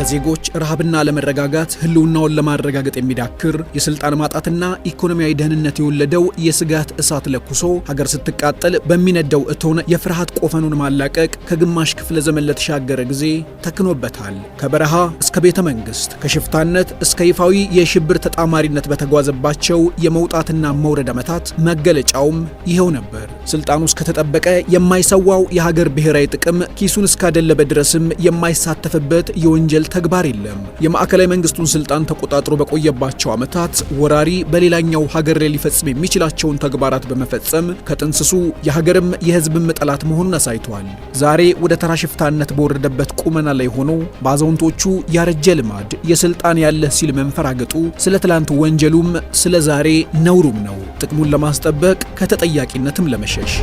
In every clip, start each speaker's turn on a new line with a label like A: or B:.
A: በዜጎች ረሃብና ለመረጋጋት ህልውናውን ለማረጋገጥ የሚዳክር የስልጣን ማጣትና ኢኮኖሚያዊ ደህንነት የወለደው የስጋት እሳት ለኩሶ ሀገር ስትቃጠል በሚነደው እቶን የፍርሃት ቆፈኑን ማላቀቅ ከግማሽ ክፍለ ዘመን ለተሻገረ ጊዜ ተክኖበታል። ከበረሃ እስከ ቤተ መንግስት፣ ከሽፍታነት እስከ ይፋዊ የሽብር ተጣማሪነት በተጓዘባቸው የመውጣትና መውረድ ዓመታት መገለጫውም ይሄው ነበር። ስልጣኑ እስከተጠበቀ የማይሰዋው የሀገር ብሔራዊ ጥቅም ኪሱን እስካደለበ ድረስም የማይሳተፍበት የወንጀል ተግባር የለም። የማዕከላዊ መንግስቱን ስልጣን ተቆጣጥሮ በቆየባቸው ዓመታት ወራሪ በሌላኛው ሀገር ላይ ሊፈጽም የሚችላቸውን ተግባራት በመፈጸም ከጥንስሱ የሀገርም የህዝብም ጠላት መሆኑን አሳይቷል። ዛሬ ወደ ተራ ሽፍታነት በወረደበት ቁመና ላይ ሆኖ በአዛውንቶቹ ያረጀ ልማድ የስልጣን ያለ ሲል መንፈራገጡ ስለ ትላንት ወንጀሉም ስለ ዛሬ ነውሩም ነው። ጥቅሙን ለማስጠበቅ ከተጠያቂነትም ለመሸሽ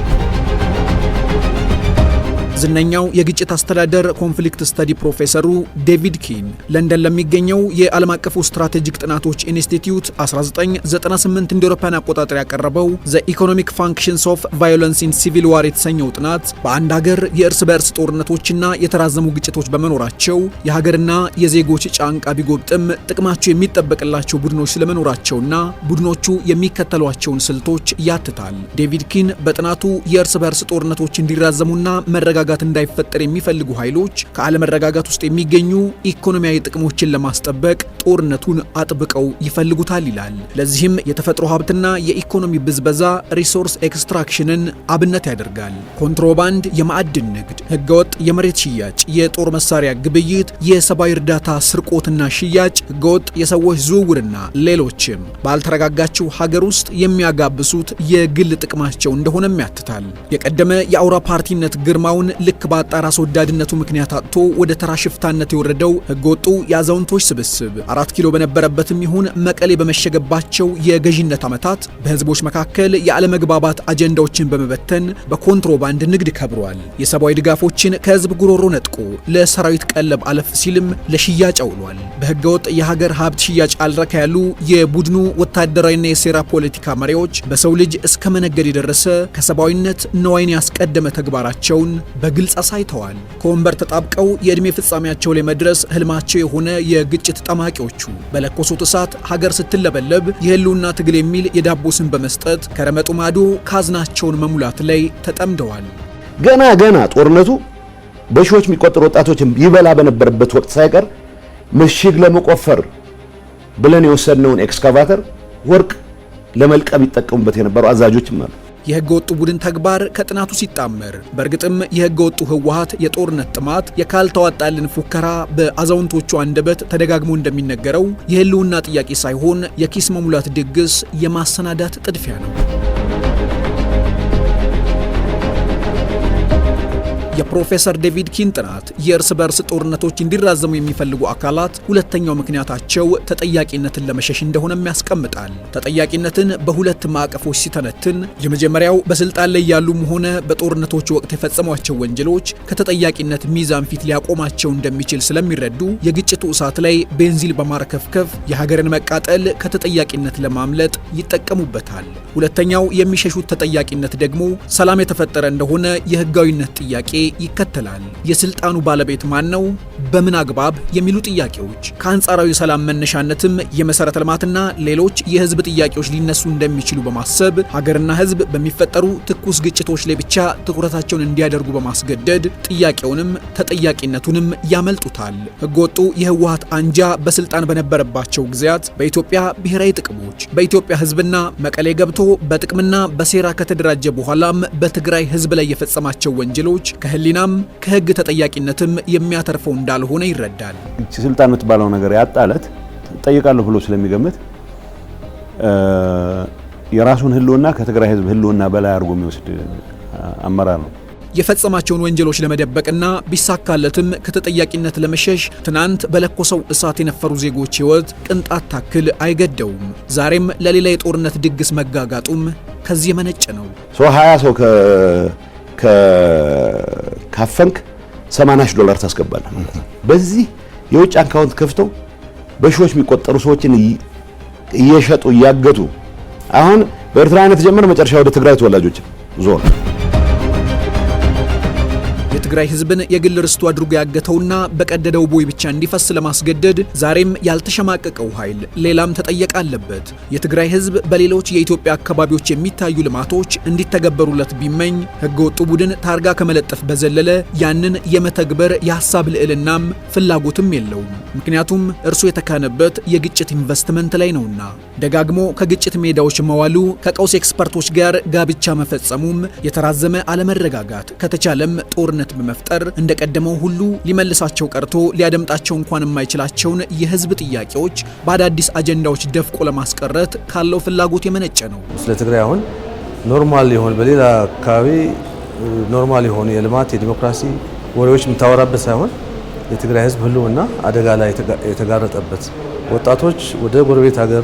A: ዝነኛው የግጭት አስተዳደር ኮንፍሊክት ስተዲ ፕሮፌሰሩ ዴቪድ ኪን ለንደን ለሚገኘው የዓለም አቀፉ ስትራቴጂክ ጥናቶች ኢንስቲትዩት 1998 እንደ አውሮፓውያን አቆጣጠር ያቀረበው ዘ ኢኮኖሚክ ፋንክሽንስ ኦፍ ቫዮለንስ ኢን ሲቪል ዋር የተሰኘው ጥናት በአንድ ሀገር የእርስ በእርስ ጦርነቶችና የተራዘሙ ግጭቶች በመኖራቸው የሀገርና የዜጎች ጫንቃ ቢጎብጥም ጥቅማቸው የሚጠበቅላቸው ቡድኖች ስለመኖራቸውና ቡድኖቹ የሚከተሏቸውን ስልቶች ያትታል። ዴቪድ ኪን በጥናቱ የእርስ በእርስ ጦርነቶች እንዲራዘሙና መረጋጋት እንዳይፈጠር የሚፈልጉ ኃይሎች ከአለመረጋጋት ውስጥ የሚገኙ ኢኮኖሚያዊ ጥቅሞችን ለማስጠበቅ ጦርነቱን አጥብቀው ይፈልጉታል ይላል። ለዚህም የተፈጥሮ ሀብትና የኢኮኖሚ ብዝበዛ ሪሶርስ ኤክስትራክሽንን አብነት ያደርጋል። ኮንትሮባንድ፣ የማዕድን ንግድ፣ ህገወጥ የመሬት ሽያጭ፣ የጦር መሳሪያ ግብይት፣ የሰብአዊ እርዳታ ስርቆትና ሽያጭ፣ ህገወጥ የሰዎች ዝውውርና ሌሎችም ባልተረጋጋችው ሀገር ውስጥ የሚያጋብሱት የግል ጥቅማቸው እንደሆነም ያትታል። የቀደመ የአውራ ፓርቲነት ግርማውን ልክ ባጣ ራስ ወዳድነቱ ምክንያት አጥቶ ወደ ተራ ሽፍታነት የወረደው ህገወጡ የአዛውንቶች ስብስብ 4 ኪሎ በነበረበትም ይሁን መቀሌ በመሸገባቸው የገዢነት ዓመታት በህዝቦች መካከል የአለመግባባት አጀንዳዎችን በመበተን በኮንትሮባንድ ንግድ ከብሯል። የሰብአዊ ድጋፎችን ከህዝብ ጉሮሮ ነጥቆ ለሰራዊት ቀለብ አለፍ ሲልም ለሽያጭ አውሏል። በህገወጥ የሀገር ሀብት ሽያጭ አልረካ ያሉ የቡድኑ ወታደራዊና የሴራ ፖለቲካ መሪዎች በሰው ልጅ እስከ መነገድ የደረሰ ከሰብአዊነት ነዋይን ያስቀደመ ተግባራቸውን በግልጽ አሳይተዋል። ከወንበር ተጣብቀው የእድሜ ፍጻሜያቸው ላይ መድረስ ህልማቸው የሆነ የግጭት ጠማቂዎቹ በለኮሱት እሳት ሀገር ስትለበለብ የህልውና ትግል የሚል የዳቦ ስም በመስጠት ከረመጡ ማዶ ካዝናቸውን መሙላት ላይ ተጠምደዋል።
B: ገና ጦርነቱ በሺዎች የሚቆጠሩ ወጣቶችን ይበላ በነበረበት ወቅት ሳይቀር ምሽግ ለመቆፈር ብለን የወሰድነውን ኤክስካቫተር ወርቅ ለመልቀም ይጠቀሙበት የነበሩ አዛዦችም አሉ።
A: የህገ ወጡ ቡድን ተግባር ከጥናቱ ሲጣመር በእርግጥም የህገ ወጡ ህወሓት የጦርነት ጥማት የካልተዋጣልን ፉከራ በአዛውንቶቹ አንደበት ተደጋግሞ እንደሚነገረው የህልውና ጥያቄ ሳይሆን የኪስ መሙላት ድግስ የማሰናዳት ጥድፊያ ነው። የፕሮፌሰር ዴቪድ ኪን ጥናት የእርስ በርስ ጦርነቶች እንዲራዘሙ የሚፈልጉ አካላት ሁለተኛው ምክንያታቸው ተጠያቂነትን ለመሸሽ እንደሆነም ያስቀምጣል። ተጠያቂነትን በሁለት ማዕቀፎች ሲተነትን የመጀመሪያው በስልጣን ላይ ያሉም ሆነ በጦርነቶች ወቅት የፈጸሟቸው ወንጀሎች ከተጠያቂነት ሚዛን ፊት ሊያቆማቸው እንደሚችል ስለሚረዱ የግጭቱ እሳት ላይ ቤንዚል በማርከፍከፍ የሀገርን መቃጠል ከተጠያቂነት ለማምለጥ ይጠቀሙበታል። ሁለተኛው የሚሸሹት ተጠያቂነት ደግሞ ሰላም የተፈጠረ እንደሆነ የህጋዊነት ጥያቄ ይከተላል። የስልጣኑ ባለቤት ማን ነው? በምን አግባብ? የሚሉ ጥያቄዎች ከአንጻራዊ ሰላም መነሻነትም የመሰረተ ልማትና ሌሎች የህዝብ ጥያቄዎች ሊነሱ እንደሚችሉ በማሰብ ሀገርና ህዝብ በሚፈጠሩ ትኩስ ግጭቶች ላይ ብቻ ትኩረታቸውን እንዲያደርጉ በማስገደድ ጥያቄውንም ተጠያቂነቱንም ያመልጡታል። ህገወጡ የህወሓት አንጃ በስልጣን በነበረባቸው ጊዜያት በኢትዮጵያ ብሔራዊ ጥቅሞች በኢትዮጵያ ህዝብና መቀሌ ገብቶ በጥቅምና በሴራ ከተደራጀ በኋላም በትግራይ ህዝብ ላይ የፈጸማቸው ወንጀሎች ከህሊናም ከህግ ተጠያቂነትም የሚያተርፈው እንዳልሆነ ይረዳል።
B: ስልጣን የምትባለው ነገር ያጣለት ጠይቃለሁ ብሎ ስለሚገምት የራሱን ህልውና ከትግራይ ህዝብ ህልውና በላይ አድርጎ የሚወስድ አመራር ነው።
A: የፈጸማቸውን ወንጀሎች ለመደበቅና ቢሳካለትም ከተጠያቂነት ለመሸሽ ትናንት በለኮሰው እሳት የነፈሩ ዜጎች ህይወት ቅንጣት ታክል አይገደውም። ዛሬም ለሌላ የጦርነት ድግስ መጋጋጡም ከዚህ የመነጨ ነው።
B: 20 ሰው ካፈንክ $80 ታስገባለህ። በዚህ የውጭ አካውንት ከፍተው በሺዎች የሚቆጠሩ ሰዎችን እየሸጡ እያገቱ አሁን በኤርትራ አይነት ጀመረ መጨረሻ ወደ ትግራይ ተወላጆች ዞር
A: የትግራይ ህዝብን የግል ርስቱ አድርጎ ያገተውና በቀደደው ቦይ ብቻ እንዲፈስ ለማስገደድ ዛሬም ያልተሸማቀቀው ኃይል ሌላም ተጠየቅ አለበት። የትግራይ ህዝብ በሌሎች የኢትዮጵያ አካባቢዎች የሚታዩ ልማቶች እንዲተገበሩለት ቢመኝ ህገወጡ ቡድን ታርጋ ከመለጠፍ በዘለለ ያንን የመተግበር የሐሳብ ልዕልናም ፍላጎትም የለውም። ምክንያቱም እርሱ የተካነበት የግጭት ኢንቨስትመንት ላይ ነውና። ደጋግሞ ከግጭት ሜዳዎች መዋሉ፣ ከቀውስ ኤክስፐርቶች ጋር ጋብቻ መፈጸሙም፣ የተራዘመ አለመረጋጋት ከተቻለም ጦርነት በመፍጠር እንደቀደመው ሁሉ ሊመልሳቸው ቀርቶ ሊያደምጣቸው እንኳን የማይችላቸውን የህዝብ ጥያቄዎች በአዳዲስ አጀንዳዎች ደፍቆ ለማስቀረት ካለው ፍላጎት የመነጨ ነው።
C: ስለ ትግራይ አሁን ኖርማል የሆነ በሌላ አካባቢ ኖርማል የሆነ የልማት የዲሞክራሲ ወሬዎች የምታወራበት ሳይሆን የትግራይ ህዝብ ህልውና አደጋ ላይ የተጋረጠበት፣ ወጣቶች ወደ ጎረቤት ሀገር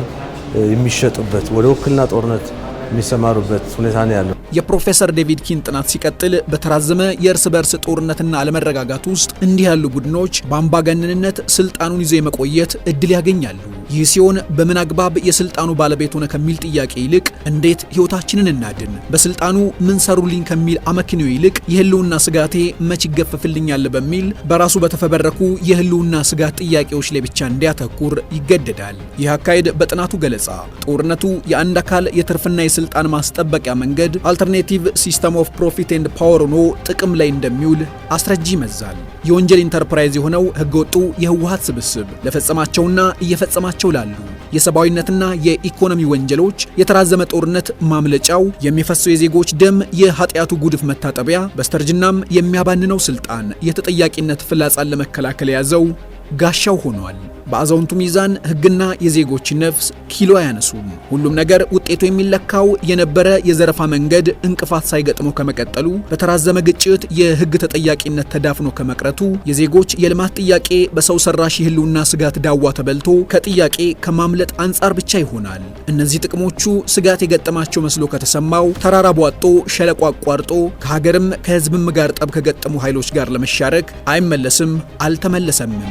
C: የሚሸጡበት፣ ወደ ውክልና ጦርነት የሚሰማሩበት ሁኔታ ነው ያለው።
A: የፕሮፌሰር ዴቪድ ኪን ጥናት ሲቀጥል በተራዘመ የእርስ በርስ ጦርነትና አለመረጋጋት ውስጥ እንዲህ ያሉ ቡድኖች በአምባገነንነት ስልጣኑን ይዘው የመቆየት እድል ያገኛሉ። ይህ ሲሆን በምን አግባብ የስልጣኑ ባለቤት ሆነ ከሚል ጥያቄ ይልቅ እንዴት ህይወታችንን እናድን፣ በስልጣኑ ምን ሰሩልኝ ከሚል አመክንዮ ይልቅ የህልውና ስጋቴ መች ይገፈፍልኛል በሚል በራሱ በተፈበረኩ የህልውና ስጋት ጥያቄዎች ላይ ብቻ እንዲያተኩር ይገደዳል። ይህ አካሄድ በጥናቱ ገለጻ ጦርነቱ የአንድ አካል የትርፍና የስልጣን ማስጠበቂያ መንገድ አልተርኔቲቭ ሲስተም ኦፍ ፕሮፊት ኤንድ ፓወር ሆኖ ጥቅም ላይ እንደሚውል አስረጂ ይመዛል። የወንጀል ኢንተርፕራይዝ የሆነው ህገወጡ የህወሓት ስብስብ ለፈጸማቸውና እየፈጸማቸው ላሉ የሰብአዊነትና የኢኮኖሚ ወንጀሎች የተራዘመ ጦርነት ማምለጫው የሚፈሰው የዜጎች ደም የኃጢአቱ ጉድፍ መታጠቢያ፣ በስተርጅናም የሚያባንነው ስልጣን የተጠያቂነት ፍላጻን ለመከላከል የያዘው ጋሻው ሆኗል። በአዛውንቱ ሚዛን ህግና የዜጎች ነፍስ ኪሎ አያነሱም። ሁሉም ነገር ውጤቱ የሚለካው የነበረ የዘረፋ መንገድ እንቅፋት ሳይገጥመው ከመቀጠሉ፣ በተራዘመ ግጭት የህግ ተጠያቂነት ተዳፍኖ ከመቅረቱ፣ የዜጎች የልማት ጥያቄ በሰው ሰራሽ የህልውና ስጋት ዳዋ ተበልቶ ከጥያቄ ከማምለጥ አንጻር ብቻ ይሆናል። እነዚህ ጥቅሞቹ ስጋት የገጠማቸው መስሎ ከተሰማው ተራራ ቧጦ ሸለቆ አቋርጦ ከሀገርም ከህዝብም ጋር ጠብ ከገጠሙ ኃይሎች ጋር ለመሻረክ አይመለስም፣ አልተመለሰምም።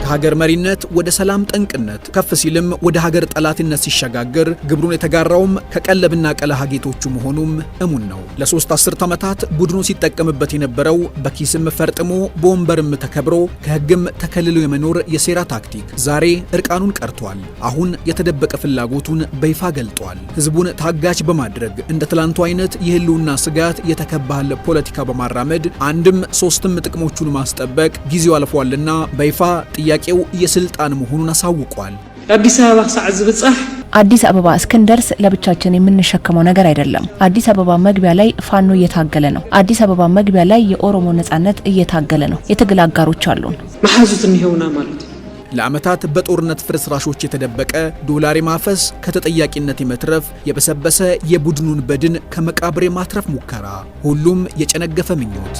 A: ከሀገር መሪነት ወደ ሰላም ጠንቅነት ከፍ ሲልም ወደ ሀገር ጠላትነት ሲሸጋገር ግብሩን የተጋራውም ከቀለብና ቀለሃ ጌቶቹ መሆኑም እሙን ነው። ለሶስት አስርት ዓመታት ቡድኑ ሲጠቀምበት የነበረው በኪስም ፈርጥሞ በወንበርም ተከብሮ ከህግም ተከልሎ የመኖር የሴራ ታክቲክ ዛሬ እርቃኑን ቀርቷል። አሁን የተደበቀ ፍላጎቱን በይፋ ገልጧል። ህዝቡን ታጋች በማድረግ እንደ ትላንቱ አይነት የህልውና ስጋት የተከባለ ፖለቲካ በማራመድ አንድም ሶስትም ጥቅሞቹን ማስጠበቅ ጊዜው አልፏልና በይፋ ጥያቄው የስልጣን መሆኑን አሳውቋል።
D: አዲስ አበባ ሰዓት ዝብጻህ
E: አዲስ አበባ እስክንደርስ ለብቻችን የምንሸከመው ነገር አይደለም። አዲስ አበባ መግቢያ ላይ ፋኖ እየታገለ ነው። አዲስ አበባ መግቢያ ላይ የኦሮሞ ነጻነት እየታገለ ነው። የትግል አጋሮች አሉን።
D: ማሐዙት እንየውና ማለት
A: ለዓመታት በጦርነት ፍርስራሾች የተደበቀ ዶላር ማፈስ፣ ከተጠያቂነት የመትረፍ የበሰበሰ የቡድኑን በድን ከመቃብር ማትረፍ ሙከራ፣ ሁሉም የጨነገፈ ምኞት